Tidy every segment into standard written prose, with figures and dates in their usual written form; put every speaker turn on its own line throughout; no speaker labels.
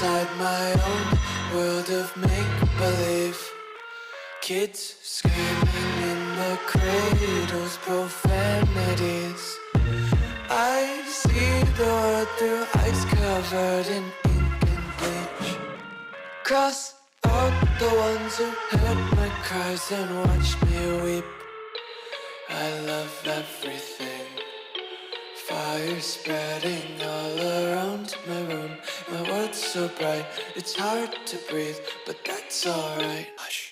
inside my own world of make-believe. Kids screaming in the cradles, profanities. I see the world through ice covered in ink and bleach. Cross out the ones who heard my cries and watched me weep. I love everything. Fire spreading all around my room. My world's so bright, it's hard to breathe, but that's alright. Hush.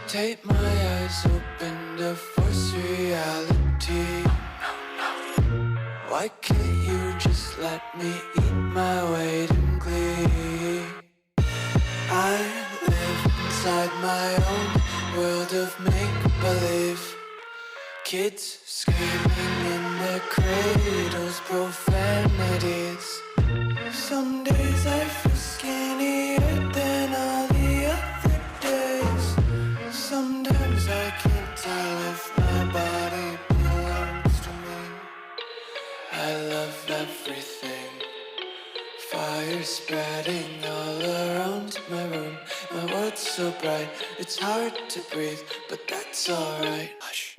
Tape my eyes open to force reality. Why can't you just let me eat my weight in glee? I live inside my own world of make-believe. Kids screaming in their cradles, profanities. Some days I feel skinnier than all the other days. Sometimes I can't tell if my body belongs to me. I love everything. Fire spreading all around my room. My world's so bright, it's hard to breathe, but that's alright. Hush.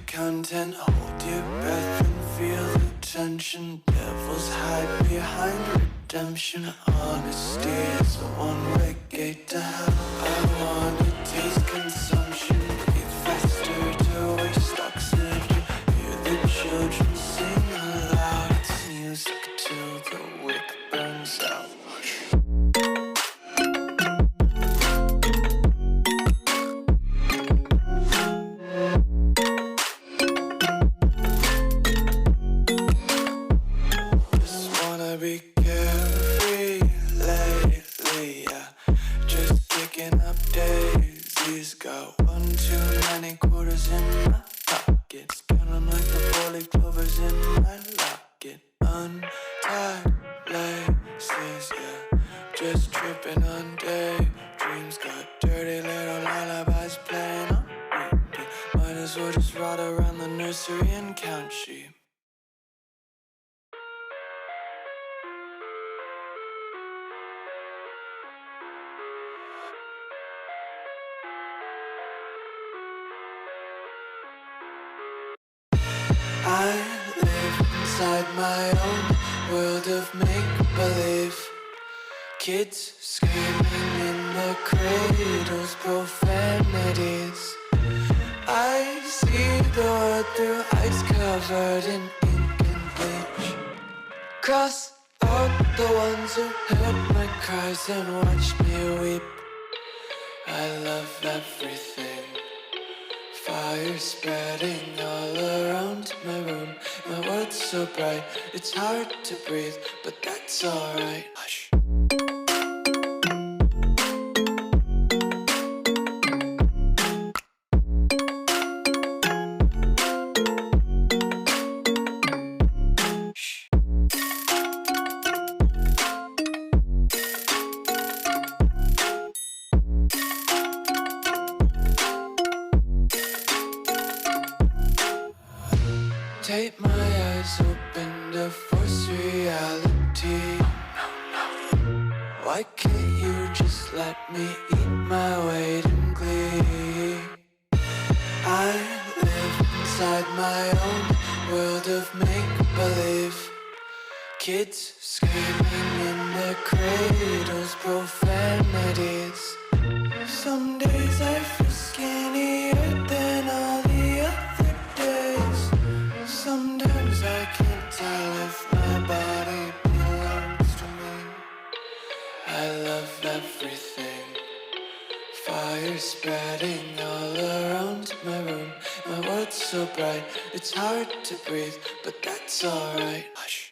Content, hold your breath and feel the tension. Devils hide behind redemption. Honesty is a one-way gate to hell. I wanna taste consumption, breathe faster to waste oxygen. Hear the children sing aloud. It's music till the wick burns out. Be carefree lately, yeah. Just picking up daisies. Got 1 too many quarters in my pockets. Counting like the 4-leaf clovers in my locket. Untied laces, yeah. Just tripping on daydreams. Got dirty little lullabies playing on repeat. Might as well just ride around the nursery and count sheep. I live inside my own world of make-believe. Kids screaming in their cradles, profanities. I see the world through ice covered in ink and bleach. Cross out the ones who heard my cries and watched me weep. I love everything. Fire spreading all around my room. My world's so bright, it's hard to breathe, but that's alright. Hush. Tape my eyes open to force reality. Why can't you just let me eat my weight in glee? I live inside my own world of make-believe. Kids screaming in their cradles, profanities. Some days I feel skinnier than all the other days. Sometimes I can't tell spreading all around my room. My world's so bright, it's hard to breathe, but that's alright. Hush.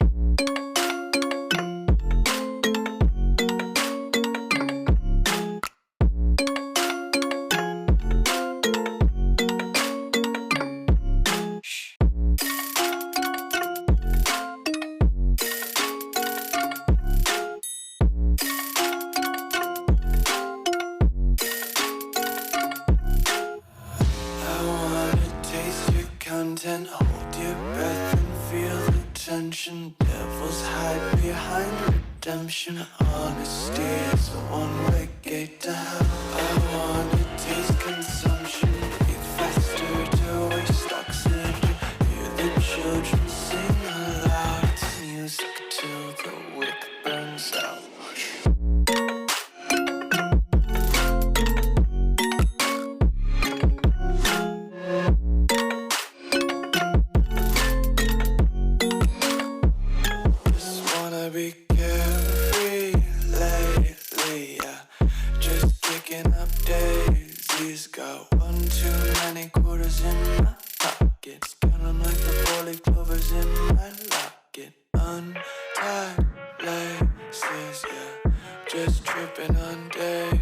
Content, hold your breath and feel the tension. Devils hide behind redemption. Honesty is a one-way gate to hell. I wanna taste consumption, breathe faster to waste oxygen. Hear the children sing aloud. It's music till the wick burns out. Be carefree lately, yeah. Just kicking up daisies. Got one too many quarters in my pockets. Count 'em like the 4-leaf clovers in my locket. Untied laces, yeah. Just tripping on daisies.